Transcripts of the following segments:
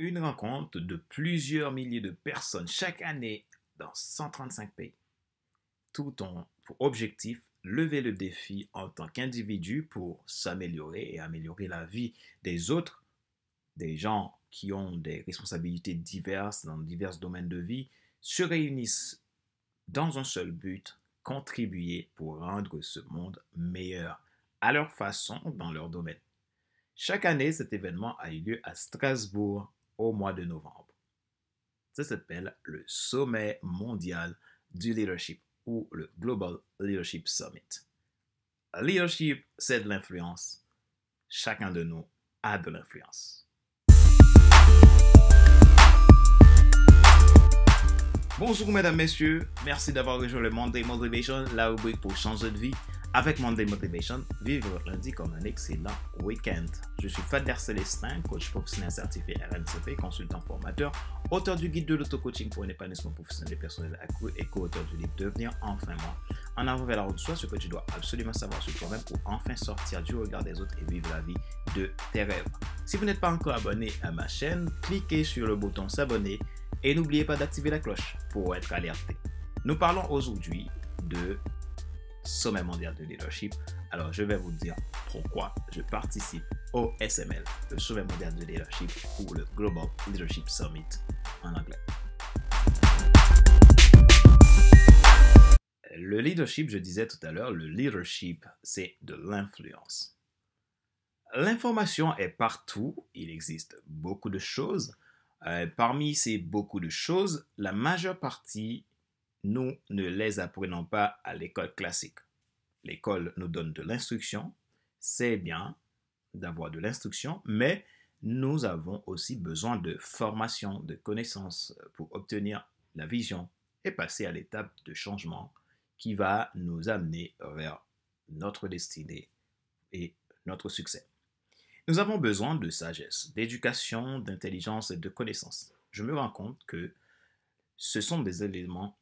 Une rencontre de plusieurs milliers de personnes chaque année dans 135 pays. Tout ont pour objectif lever le défi en tant qu'individu pour s'améliorer et améliorer la vie des autres, des gens qui ont des responsabilités diverses dans divers domaines de vie, se réunissent dans un seul but, contribuer pour rendre ce monde meilleur à leur façon dans leur domaine. Chaque année, cet événement a eu lieu à Strasbourg au mois de novembre. Ça s'appelle le Sommet mondial du leadership ou le Global Leadership Summit. Le leadership, c'est de l'influence. Chacun de nous a de l'influence. Bonjour mesdames, messieurs, merci d'avoir rejoint le Monday Motivation, la rubrique pour changer de vie. Avec Monday Motivation, vivre votre lundi comme un excellent week-end. Je suis Fader Célestin, coach professionnel certifié RNCP, consultant formateur, auteur du guide de l'auto-coaching pour un épanouissement professionnel et personnel accru et co-auteur du livre Devenir enfin moi. En avant vers la route de soi, ce que tu dois absolument savoir sur toi-même pour enfin sortir du regard des autres et vivre la vie de tes rêves. Si vous n'êtes pas encore abonné à ma chaîne, cliquez sur le bouton s'abonner et n'oubliez pas d'activer la cloche pour être alerté. Nous parlons aujourd'hui de Sommet mondial de leadership. Alors, je vais vous dire pourquoi je participe au SML, le Sommet mondial de leadership ou le Global Leadership Summit en anglais. Le leadership, je disais tout à l'heure, le leadership, c'est de l'influence. L'information est partout, il existe beaucoup de choses. Parmi ces beaucoup de choses, la majeure partie, nous ne les apprenons pas à l'école classique. L'école nous donne de l'instruction, c'est bien d'avoir de l'instruction, mais nous avons aussi besoin de formation, de connaissances pour obtenir la vision et passer à l'étape de changement qui va nous amener vers notre destinée et notre succès. Nous avons besoin de sagesse, d'éducation, d'intelligence et de connaissances. Je me rends compte que ce sont des éléments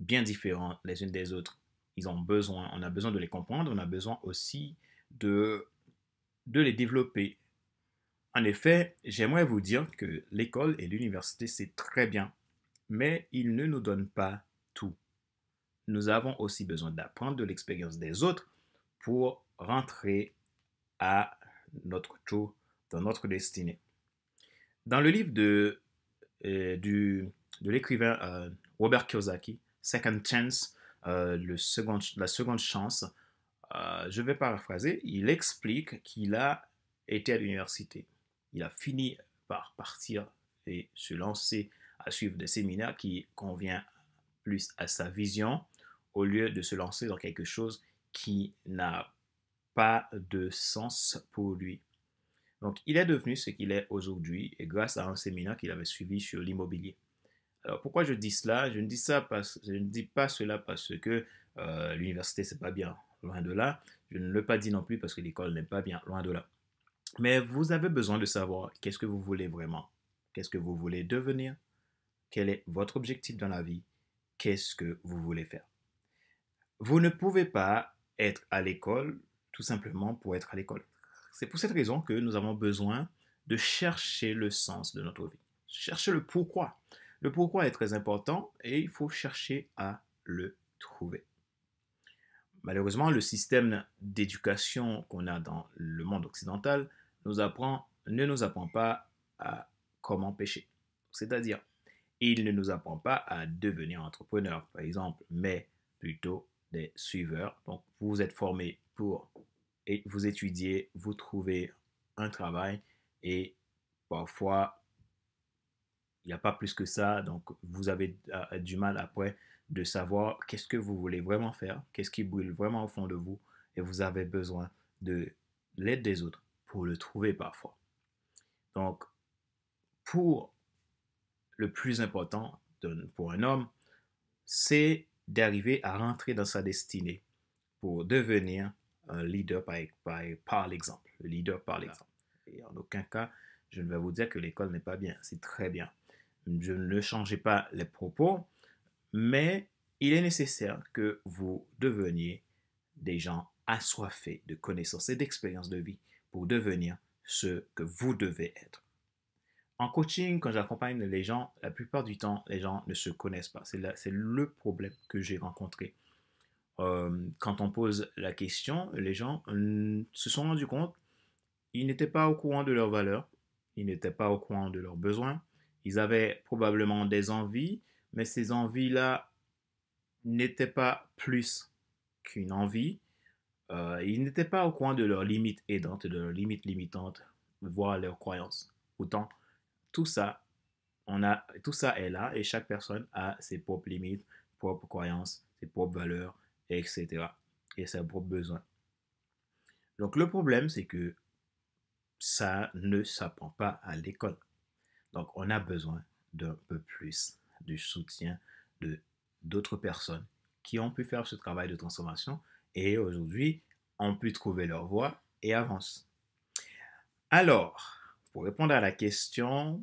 bien différents les unes des autres. On a besoin de les comprendre, on a besoin aussi de les développer. En effet, j'aimerais vous dire que l'école et l'université, c'est très bien, mais ils ne nous donnent pas tout. Nous avons aussi besoin d'apprendre de l'expérience des autres pour rentrer à notre tour dans notre destinée. Dans le livre de l'écrivain Robert Kiyosaki, Second Chance, la seconde chance, je vais paraphraser, il explique qu'il a été à l'université. Il a fini par partir et se lancer à suivre des séminaires qui convient plus à sa vision au lieu de se lancer dans quelque chose qui n'a pas de sens pour lui. Donc, il est devenu ce qu'il est aujourd'hui et grâce à un séminaire qu'il avait suivi sur l'immobilier. Alors, pourquoi je dis cela? Je ne dis pas cela parce que l'université, c'est pas bien, loin de là. Je ne l'ai pas dit non plus parce que l'école n'est pas bien, loin de là. Mais vous avez besoin de savoir qu'est-ce que vous voulez vraiment, qu'est-ce que vous voulez devenir, quel est votre objectif dans la vie, qu'est-ce que vous voulez faire. Vous ne pouvez pas être à l'école tout simplement pour être à l'école. C'est pour cette raison que nous avons besoin de chercher le sens de notre vie, chercher le pourquoi. Le pourquoi est très important et il faut chercher à le trouver. Malheureusement, le système d'éducation qu'on a dans le monde occidental ne nous apprend pas à comment pêcher. C'est-à-dire, il ne nous apprend pas à devenir entrepreneur, par exemple, mais plutôt des suiveurs. Donc, vous êtes formé pour et vous étudiez, vous trouvez un travail et parfois, il n'y a pas plus que ça. Donc, vous avez du mal après de savoir qu'est-ce que vous voulez vraiment faire, qu'est-ce qui brûle vraiment au fond de vous et vous avez besoin de l'aide des autres pour le trouver parfois. Donc, pour le plus important pour un homme, c'est d'arriver à rentrer dans sa destinée pour devenir un leader par l'exemple. Le leader par l'exemple. Et en aucun cas, je ne vais vous dire que l'école n'est pas bien. C'est très bien. Je ne changerai pas les propos, mais il est nécessaire que vous deveniez des gens assoiffés de connaissances et d'expériences de vie pour devenir ce que vous devez être. En coaching, quand j'accompagne les gens, la plupart du temps, les gens ne se connaissent pas. C'est le problème que j'ai rencontré. Quand on pose la question, les gens se sont rendus compte, ils n'étaient pas au courant de leurs valeurs, ils n'étaient pas au courant de leurs besoins. Ils avaient probablement des envies, mais ces envies-là n'étaient pas plus qu'une envie. Ils n'étaient pas au courant de leurs limites aidantes, de leurs limites limitantes, voire leurs croyances. Pourtant, tout ça, tout ça est là et chaque personne a ses propres limites, propres croyances, ses propres valeurs, etc. et ses propres besoins. Donc le problème, c'est que ça ne s'apprend pas à l'école. Donc on a besoin d'un peu plus de soutien de d'autres personnes qui ont pu faire ce travail de transformation et aujourd'hui ont pu trouver leur voie et avancent. Alors, pour répondre à la question,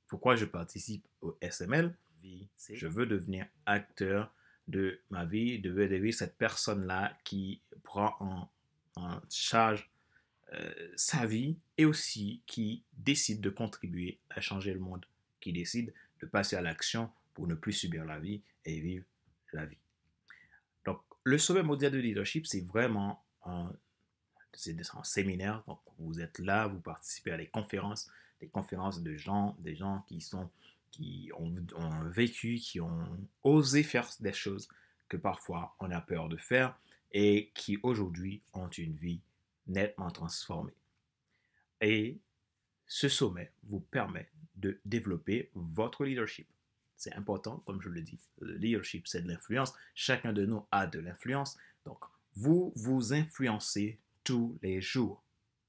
pourquoi je participe au SML? Je veux devenir acteur de ma vie, de devenir cette personne-là qui prend en charge sa vie et aussi qui décide de contribuer à changer le monde, qui décide de passer à l'action pour ne plus subir la vie et vivre la vie. Donc, le sommet mondial de leadership, c'est vraiment un séminaire. Donc, vous êtes là, vous participez à des conférences des gens qui ont vécu, qui ont osé faire des choses que parfois on a peur de faire et qui aujourd'hui ont une vie nettement transformée. Et ce sommet vous permet de développer votre leadership. C'est important, comme je le dis, le leadership, c'est de l'influence. Chacun de nous a de l'influence. Donc, vous vous influencez tous les jours.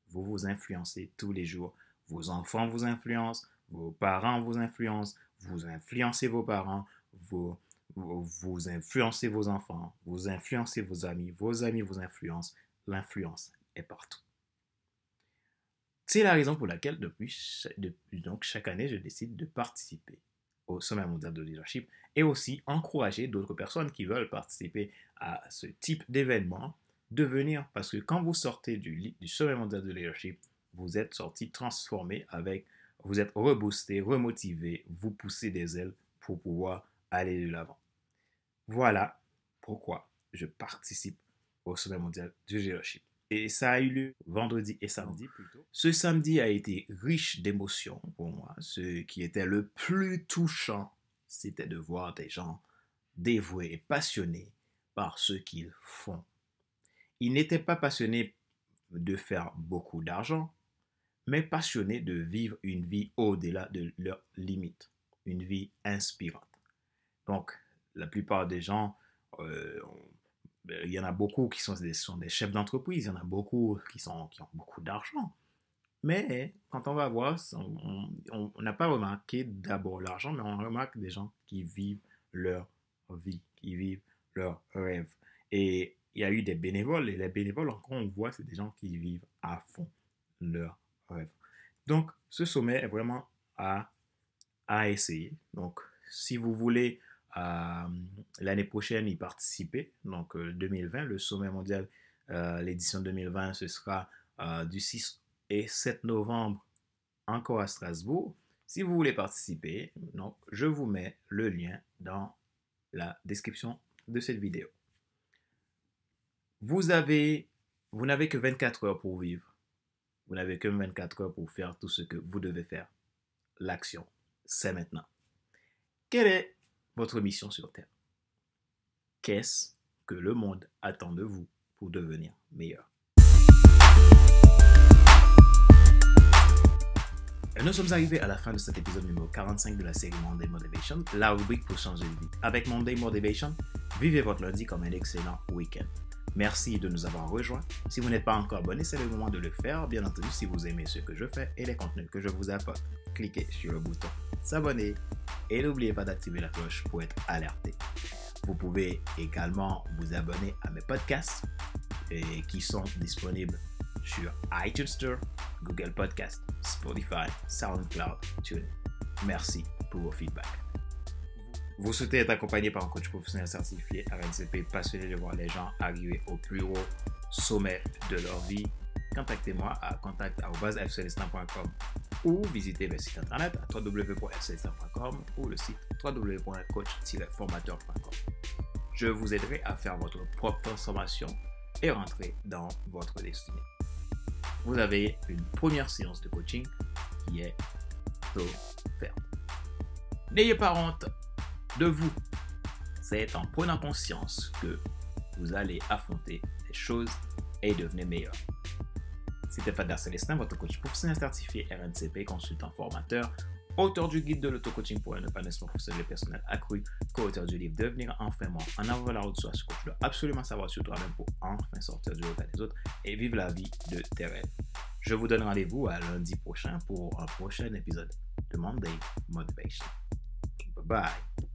Vous vous influencez tous les jours. Vos enfants vous influencent, vos parents vous influencent, vous influencez vos parents, vous influencez vos enfants, vous influencez vos amis vous influencent. L'influence est partout. C'est la raison pour laquelle donc chaque année, je décide de participer au sommet mondial de leadership et aussi encourager d'autres personnes qui veulent participer à ce type d'événement de venir parce que quand vous sortez du sommet mondial de leadership, vous êtes sorti transformé vous êtes reboosté, remotivé, vous poussez des ailes pour pouvoir aller de l'avant. Voilà pourquoi je participe au sommet mondial du leadership. Et ça a eu lieu vendredi et samedi plutôt. Ce samedi a été riche d'émotions pour moi. Ce qui était le plus touchant, c'était de voir des gens dévoués et passionnés par ce qu'ils font. Ils n'étaient pas passionnés de faire beaucoup d'argent, mais passionnés de vivre une vie au-delà de leurs limites, une vie inspirante. Donc, la plupart des gens, il y en a beaucoup qui sont des chefs d'entreprise, il y en a beaucoup qui ont beaucoup d'argent. Mais quand on va voir, on n'a pas remarqué d'abord l'argent, mais on remarque des gens qui vivent leur vie, qui vivent leurs rêves. Et il y a eu des bénévoles, et les bénévoles, encore on voit, c'est des gens qui vivent à fond leur rêve. Donc, ce sommet est vraiment à essayer. Donc, si vous voulez l'année prochaine y participer, donc 2020, le sommet mondial, l'édition 2020, ce sera du 6 et 7 novembre encore à Strasbourg. Si vous voulez participer, donc, je vous mets le lien dans la description de cette vidéo. Vous n'avez que 24 heures pour vivre. Vous n'avez que 24 heures pour faire tout ce que vous devez faire. L'action, c'est maintenant. Quelle est votre mission sur Terre? Qu'est-ce que le monde attend de vous pour devenir meilleur? Et nous sommes arrivés à la fin de cet épisode numéro 45 de la série Monday Motivation, la rubrique pour changer de vie. Avec Monday Motivation, vivez votre lundi comme un excellent week-end. Merci de nous avoir rejoints. Si vous n'êtes pas encore abonné, c'est le moment de le faire. Bien entendu, si vous aimez ce que je fais et les contenus que je vous apporte, cliquez sur le bouton s'abonner et n'oubliez pas d'activer la cloche pour être alerté. Vous pouvez également vous abonner à mes podcasts qui sont disponibles sur iTunes Store, Google Podcast, Spotify, SoundCloud, TuneIn. Merci pour vos feedbacks. Vous souhaitez être accompagné par un coach professionnel certifié RNCP, passionné de voir les gens arriver au plus haut sommet de leur vie, contactez-moi à contact@fcelestin.com ou visitez le site internet à www.fcelestin.com ou le site www.coach-formateur.com. Je vous aiderai à faire votre propre transformation et rentrer dans votre destinée. Vous avez une première séance de coaching qui est offerte. N'ayez pas honte de vous. C'est en prenant conscience que vous allez affronter les choses et devenir meilleur. C'était Fader Célestin, votre coach professionnel certifié RNCP, consultant formateur, auteur du guide de l'auto-coaching pour un épanouissement professionnel et personnel accru, co-auteur du livre Devenir enfin moi, en avant la route de soi, ce que tu dois absolument savoir sur toi-même pour enfin sortir du regard des autres et vivre la vie de tes rêves. Je vous donne rendez-vous à lundi prochain pour un prochain épisode de Monday Motivation. Bye bye.